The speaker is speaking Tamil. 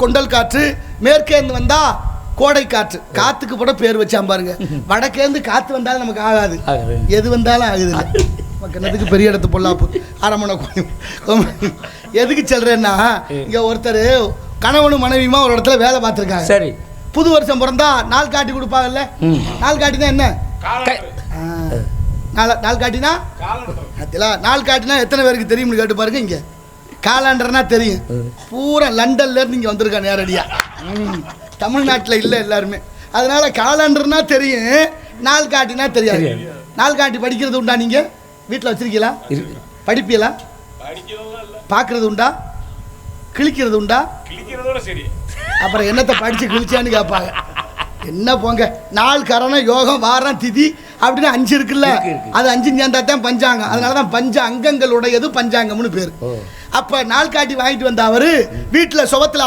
கொண்டல் காற்று, மேற்கேந்து வந்தா கோடை காற்று. காத்துக்கு கூட பேர் வச்சான் பாருங்க. வடக்கேந்து காத்து வந்தாலும் நமக்கு ஆகாது, எது வந்தாலும் ஆகுது இல்லை. மக்களுக்கு பெரிய இடத்து பொல்லாப்பு அரமணை. எதுக்கு சொல்றேன்னா, இங்க ஒருத்தர் கணவனும் மனைவியுமா ஒரு இடத்துல வேலை பார்த்துருக்காங்க. சரி, புது வருஷம் பிறந்தா நாள் காட்டி கொடுப்பாங்கல்ல. நாள் காட்டினா என்ன? நாள் காட்டினா நாள் காட்டினா எத்தனை பேருக்கு தெரியும்னு கேட்டு பாருங்க. இங்க காலாண்டர்னா தெரியும், பூரா லண்டன்ல இருந்து இங்க வந்திருக்கா நேரடியா. தமிழ்நாட்டில் இல்லை எல்லாருமே. அதனால காலாண்டர்னா தெரியும், நாள் காட்டினா தெரியாது. நாள் காட்டி படிக்கிறது உண்டா? நீங்க வீட்டில் வச்சிருக்கீங்களா? படிப்பீங்களா? பார்க்கறது உண்டா? கிழிக்கிறது உண்டா? அப்புறம் என்னத்தை படிச்சு கிழிச்சான்னு கேட்பாங்க. என்ன போங்க, நாள் கரணம் யோகம் வாரம் திதி அப்படின்னு 5 இருக்குல்ல, அது 5 சேர்ந்தா தான் பஞ்சாங்கம். அதனால தான் பஞ்ச அங்கங்களுடையது பஞ்சாங்கம்னு பேர். அப்ப நாள் காட்டி வாங்கிட்டு வந்த அவரு வீட்டில் சுவத்துல